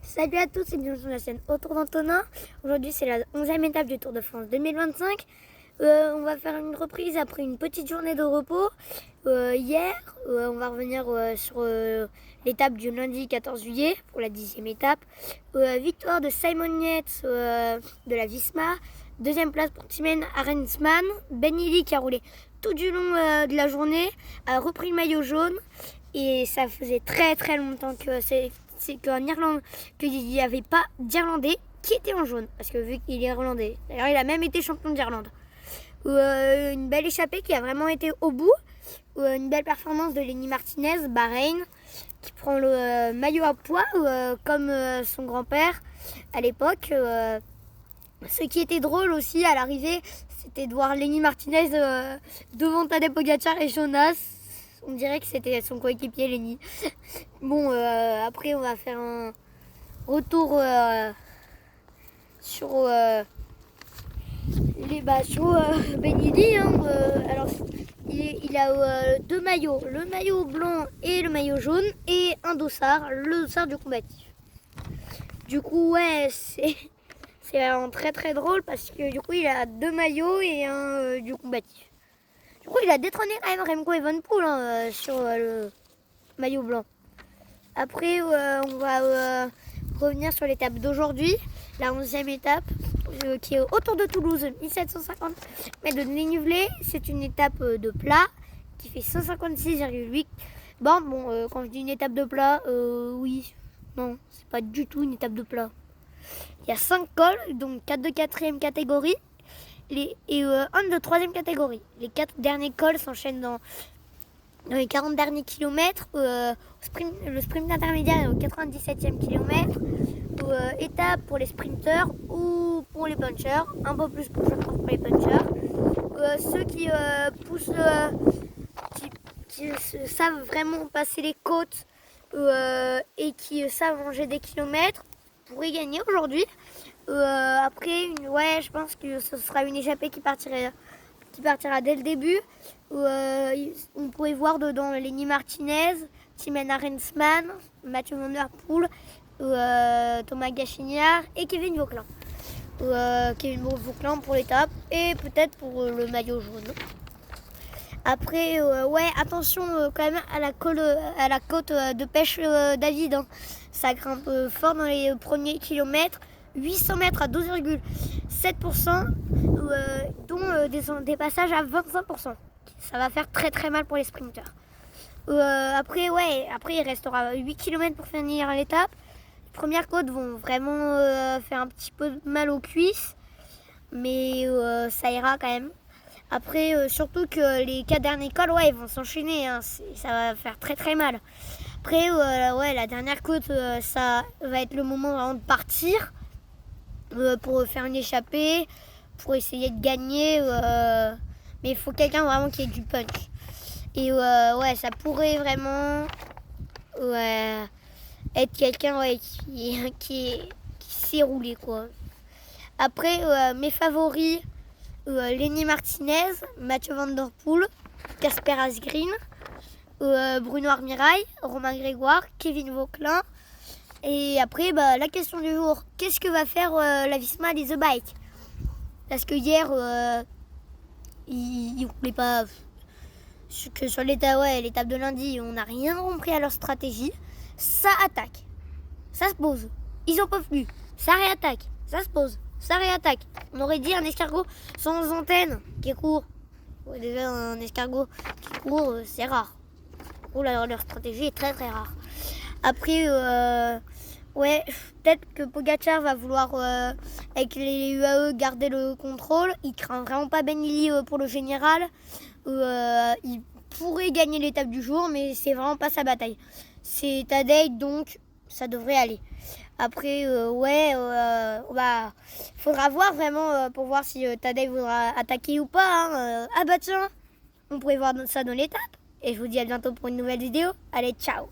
Salut à tous et bienvenue sur la chaîne Autour d'Antonin. Aujourd'hui c'est la 11e étape du Tour de France 2025. On va faire une reprise après une petite journée de repos. Hier, on va revenir sur l'étape du lundi 14 juillet pour la 10e étape. Victoire de Simon Yates de la Visma. Deuxième place pour Thymen Arensman. Ben Illy qui a roulé tout du long de la journée, a repris le maillot jaune. Et ça faisait très très longtemps que qu'en Irlande, qu'il n'y avait pas d'Irlandais qui était en jaune. Parce que vu qu'il est irlandais, d'ailleurs il a même été champion d'Irlande. Une belle échappée qui a vraiment été au bout. Une belle performance de Lenny Martinez, Bahreïn, qui prend le maillot à pois comme son grand-père à l'époque. Ce qui était drôle aussi à l'arrivée, c'était de voir Lenny Martinez devant Tadej Pogačar et Jonas. On dirait que c'était son coéquipier Lenny. Bon, après on va faire un retour sur Ben Illy. Alors il a deux maillots, le maillot blanc et le maillot jaune, et un dossard, le dossard du combatif. Du coup, ouais, c'est vraiment très très drôle parce que du coup il a deux maillots et un du combatif. Du coup, il a détrôné quand même Remco Evenepoel sur le maillot blanc. Après, on va revenir sur l'étape d'aujourd'hui, la 11e étape, qui est autour de Toulouse, 1750 mètres de dénivelé. C'est une étape de plat qui fait 156,8. Bon, quand je dis une étape de plat, oui, non, c'est pas du tout une étape de plat. Il y a 5 cols, donc 4 de 4e catégorie. Et un de 3e catégorie. Les 4 derniers cols s'enchaînent dans les 40 derniers kilomètres. Le sprint intermédiaire est au 97e kilomètre. Étape pour les sprinteurs ou pour les punchers. Un peu plus pour les punchers. Ceux qui poussent, qui savent vraiment passer les côtes et qui savent manger des kilomètres pourraient gagner aujourd'hui. Après, je pense que ce sera une échappée qui partira dès le début. On pourrait voir dedans Lenny Martinez, Thymen Arensman, Mathieu Van Der Poel, Thomas Gachinard et Kevin Vauquelin. Kevin Vauquelin pour l'étape et peut-être pour le maillot jaune. Après, attention quand même à la côte de pêche David. Hein. Ça grimpe fort dans les premiers kilomètres. 800 mètres à 12,7%, dont des passages à 25%. Ça va faire très très mal pour les sprinteurs. Après, il restera 8 km pour finir l'étape. Les premières côtes vont vraiment faire un petit peu mal aux cuisses, mais ça ira quand même. Après, surtout que les 4 derniers cols, ils vont s'enchaîner, hein, ça va faire très très mal. Après, la dernière côte, ça va être le moment vraiment de partir. Pour faire une échappée, pour essayer de gagner, mais il faut quelqu'un vraiment qui ait du punch. Et ça pourrait vraiment être quelqu'un qui sait rouler quoi. Après, mes favoris, Lenny Martinez, Mathieu Van Der Poel, Casper Asgreen, Bruno Armirail, Romain Grégoire, Kevin Vauquelin. Et après, la question du jour, qu'est-ce que va faire la Visma et The Bike? Parce que hier, ils ne roulaient pas. Que sur l'étape de lundi, on n'a rien compris à leur stratégie. Ça attaque, ça se pose. Ils en peuvent plus, ça réattaque, ça se pose, ça réattaque. On aurait dit un escargot sans antenne qui court. Ouais, déjà, un escargot qui court, c'est rare. Leur stratégie est très très rare. Après, peut-être que Pogačar va vouloir, avec les UAE, garder le contrôle. Il craint vraiment pas Ben Illy pour le général. Il pourrait gagner l'étape du jour, mais c'est vraiment pas sa bataille. C'est Tadej, donc ça devrait aller. Après, faudra voir vraiment pour voir si Tadej voudra attaquer ou pas. Hein. Tiens, on pourrait voir ça dans l'étape. Et je vous dis à bientôt pour une nouvelle vidéo. Allez, ciao!